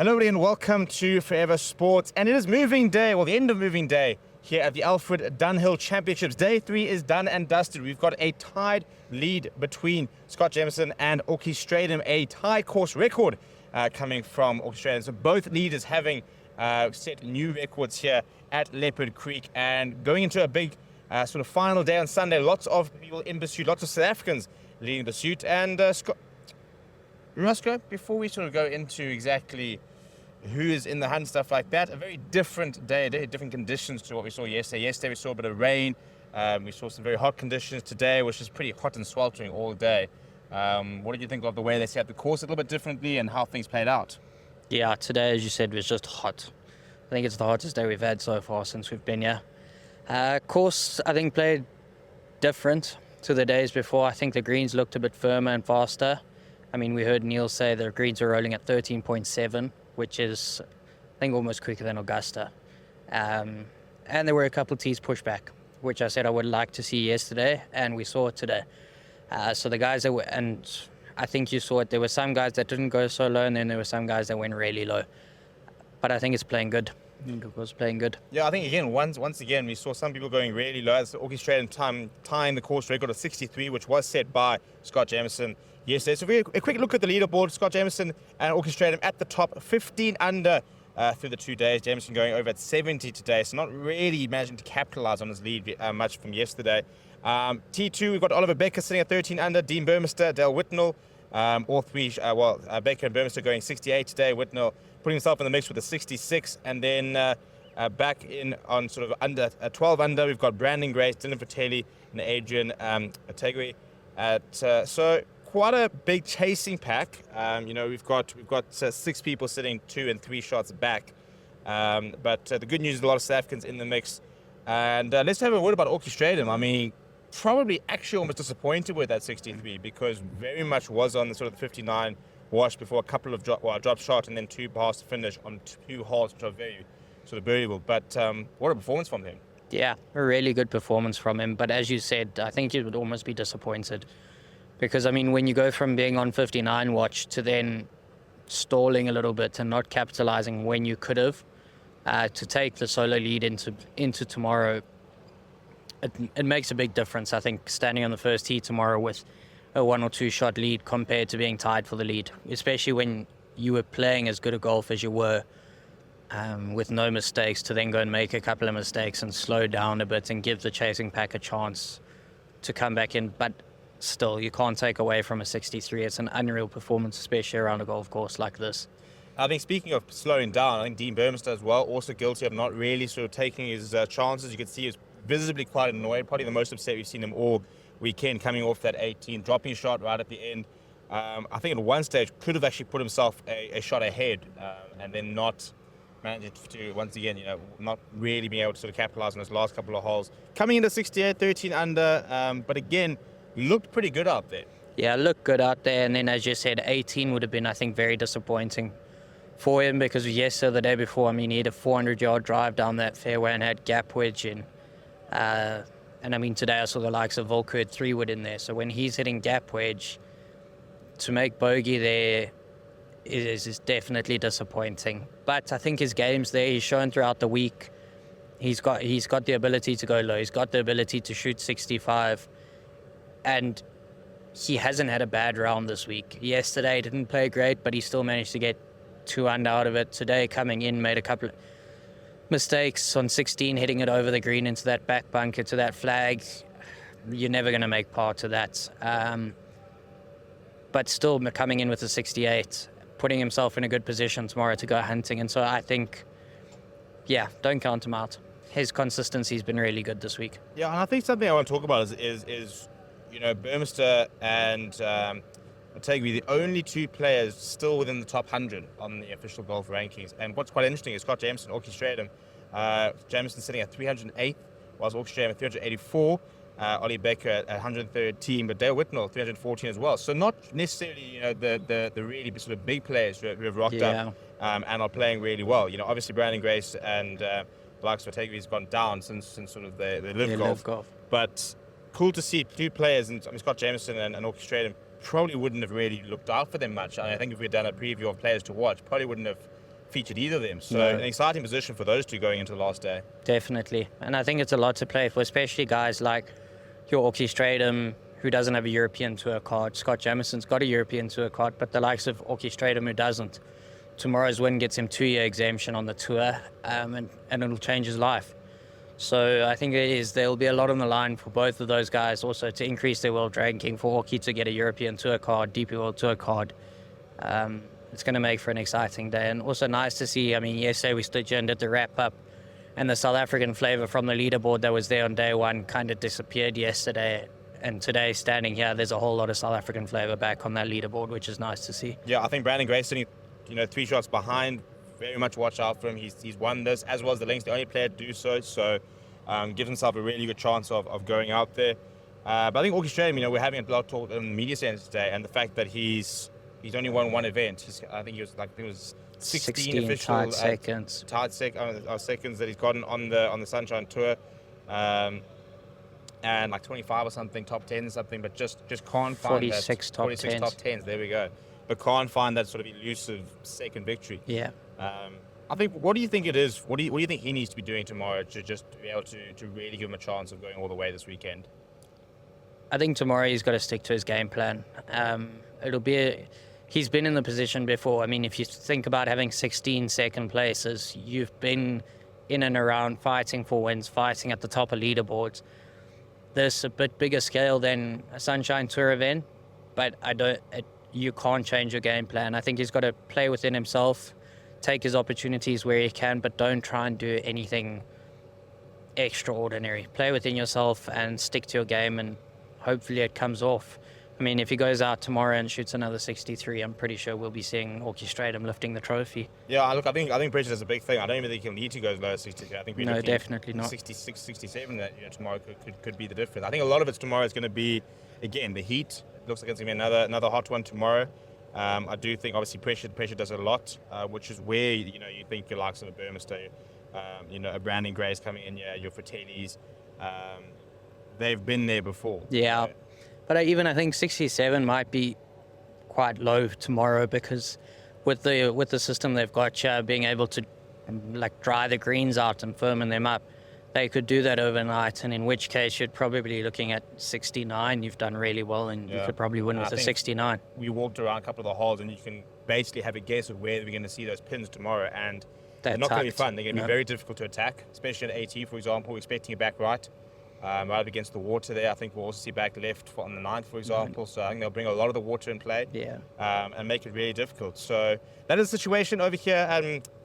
Hello everybody and welcome to Forever Sports. And it is moving day, well the end of moving day here at the ALFRED Dunhill Championships. Day 3 is done and dusted. We've got a tied lead between Scott Jameson and Strydom, a tie course record coming from Strydom. So both leaders having set new records here at Leopard Creek, and going into a big sort of final day on Sunday. Lots of people in pursuit, lots of South Africans leading pursuit. And Scott, Roscoe, before we sort of go into exactly who is in the hunt, stuff like that, a very different day, different conditions to what we saw yesterday. Yesterday we saw a bit of rain. We saw some very hot conditions today, which is pretty hot and sweltering all day. What did you think of the way they set the course a little bit differently and how things played out? Yeah, today, as you said, was just hot. I think it's the hottest day we've had so far since we've been here. Course, I think, played different to the days before. I think the greens looked a bit firmer and faster. I mean, we heard Neil say the greens are rolling at 13.7, which is, I think, almost quicker than Augusta. And there were a couple of tees pushed back, which I said I would like to see yesterday, and we saw it today. So the guys that were, and I think you saw it, there were some guys that didn't go so low, and then there were some guys that went really low. But I think it's playing good. It was playing good. Yeah, I think again, once again, we saw some people going really low. It's Strydom tying the course record of 63, which was set by Scott Jameson yesterday. So a quick look at the leaderboard. Scott Jameson and Strydom at the top, 15 under through the 2 days. Jameson going over at 70 today, so not really managing to capitalize on his lead much from yesterday. T2, we've got Oliver Becker sitting at 13 under, Dean Burmester, Dale Whitnell, all three, Becker and Burmester going 68 today. Whitnell putting himself in the mix with a 66, and then back in on sort of under 12 under, we've got Brandon Grace, Dylan Fratelli, and Adrian Otegui. So quite a big chasing pack. We've got 6 people sitting 2 and 3 shots back. But the good news is a lot of South Africans in the mix. And let's have a word about Strydom. I mean, probably actually almost disappointed with that 63, because very much was on the sort of the 59 wash before a couple of drop shot and then 2 bars to finish on 2 holes, which are very sort of birdieable. But what a performance from him. Yeah, a really good performance from him. But as you said, I think you would almost be disappointed. Because, I mean, when you go from being on 59 watch to then stalling a little bit and not capitalizing when you could have, to take the solo lead into tomorrow, it makes a big difference. I think standing on the first tee tomorrow with a 1 or 2 shot lead compared to being tied for the lead, especially when you were playing as good a golf as you were, with no mistakes, to then go and make a couple of mistakes and slow down a bit and give the chasing pack a chance to come back in. But still, you can't take away from a 63. It's an unreal performance, especially around a golf course like this. I think speaking of slowing down, I think Dean Burmester as well, also guilty of not really sort of taking his chances. You can see he was visibly quite annoyed, probably the most upset we've seen him all weekend, coming off that 18, dropping shot right at the end. I think at one stage could have actually put himself a shot ahead, and then not managed to, once again, not really being able to sort of capitalize on his last couple of holes. Coming into 68, 13 under, but again, looked pretty good out there. Yeah, looked good out there. And then, as you said, 18 would have been, I think, very disappointing for him, because yesterday, the day before, I mean, he had a 400-yard drive down that fairway and had gap wedge in. And I mean, today I saw the likes of Volker 3-wood in there. So when he's hitting gap wedge, to make bogey there is definitely disappointing. But I think his game's there. He's shown throughout the week. He's got the ability to go low. He's got the ability to shoot 65. And he hasn't had a bad round this week. Yesterday he didn't play great, but he still managed to get 2 under out of it. Today, coming in, made a couple of mistakes on 16, hitting it over the green into that back bunker, to that flag. You're never going to make par to that. But still coming in with a 68, putting himself in a good position tomorrow to go hunting. And so I think, yeah, don't count him out. His consistency's been really good this week. Yeah, and I think something I want to talk about is Burmester and Otegui, the only 2 players still within the top 100 on the official golf rankings. And what's quite interesting is Scott Jameson, Strydom. Jameson sitting at 308, whilst Strydom at 384. Ollie Becker at 113, but Dale Whitnell 314 as well. So not necessarily the really sort of big players who have rocked up and are playing really well. Obviously Brandon Grace and the likes of Otegui has gone down since sort of the live golf. But cool to see 2 players, and Scott Jameson and Strydom probably wouldn't have really looked out for them much. I think if we'd done a preview of players to watch, probably wouldn't have featured either of them. So No. an exciting position for those two going into the last day. Definitely. And I think it's a lot to play for, especially guys like your Strydom, who doesn't have a European Tour card. Scott Jamieson's got a European Tour card, but the likes of Strydom, who doesn't. Tomorrow's win gets him 2-year exemption on the tour, and it'll change his life. So I think there'll be a lot on the line for both of those guys also to increase their world ranking, for Orky to get a European Tour card, DP World Tour card. It's going to make for an exciting day, and also nice to see. I mean, yesterday we stood here and did the wrap-up, and the South African flavour from the leaderboard that was there on day one kind of disappeared yesterday. And today, standing here, there's a whole lot of South African flavour back on that leaderboard, which is nice to see. Yeah, I think Brandon Gray sitting, 3 shots behind. Very much watch out for him. He's won this, as well as the links, the only player to do so. So gives himself a really good chance of going out there. But I think Strydom, we're having a lot of talk in the media centre today, and the fact that he's only won one event. I think it was 16 official tied seconds. Seconds that he's gotten on the Sunshine Tour, and like 25 or something, top 10 something, but just can't find 46 that, top 46 10s. top 10s. There we go. But can't find that sort of elusive second victory. Yeah. I think. What do you think it is? What do you think he needs to be doing tomorrow to just be able to really give him a chance of going all the way this weekend? I think tomorrow he's got to stick to his game plan. He's been in the position before. I mean, if you think about having 16 second places, you've been in and around fighting for wins, fighting at the top of leaderboards. There's a bit bigger scale than a Sunshine Tour event, but you can't change your game plan. I think he's got to play within himself, take his opportunities where he can, but don't try and do anything extraordinary. Play within yourself and stick to your game, and hopefully it comes off. I mean, if he goes out tomorrow and shoots another 63, I'm pretty sure we'll be seeing Strydom lifting the trophy. Yeah, look, I think pressure is a big thing. I don't even think he'll need to go as low as 63. I think we're looking definitely not. 66, 67 that tomorrow could be the difference. I think a lot of it tomorrow is going to be, again, the heat. It looks like it's going to be another hot one tomorrow. I do think, obviously, pressure does a lot, which is where, you think your likes of a Burmester, a Brandon Gray's coming in, your Fratellis, they've been there before. Yeah. But I think 67 might be quite low tomorrow, because with the system they've got, being able to dry the greens out and firmen them up, they could do that overnight, and in which case you're probably looking at 69. You've done really well, and you could probably win with a 69. We walked around a couple of the holes, and you can basically have a guess of where we're going to see those pins tomorrow, and they're not going to be fun. They're going to be very difficult to attack, especially at AT, for example. We're expecting it back right up against the water there. I think we'll also see back left on the 9th, for example. So I think they'll bring a lot of the water in play, and make it really difficult. So that is the situation over here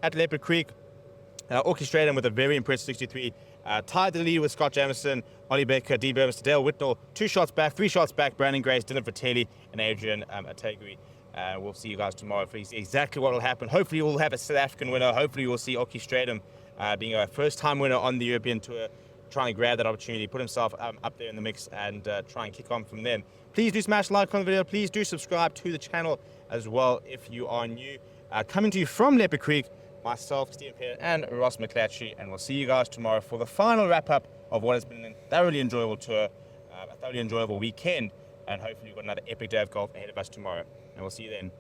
at Leopard Creek. Strydom with a very impressive 63. Tied the lead with Scott Jamieson, Ollie Becker, D. Burmester, Dale Whitnell. 2 shots back, 3 shots back. Brandon Grace, Dylan Fratelli, and Adrian Atagui. We'll see you guys tomorrow for exactly what will happen. Hopefully we'll have a South African winner. Hopefully we'll see Strydom being a first-time winner on the European Tour, trying to grab that opportunity, put himself up there in the mix, and try and kick on from then. Please do smash like on the video. Please do subscribe to the channel as well if you are new. Coming to you from Leopard Creek, myself, Stephen Perrin, and Ross McClatchy, and we'll see you guys tomorrow for the final wrap-up of what has been a thoroughly enjoyable tour, a thoroughly enjoyable weekend, and hopefully we've got another epic day of golf ahead of us tomorrow, and we'll see you then.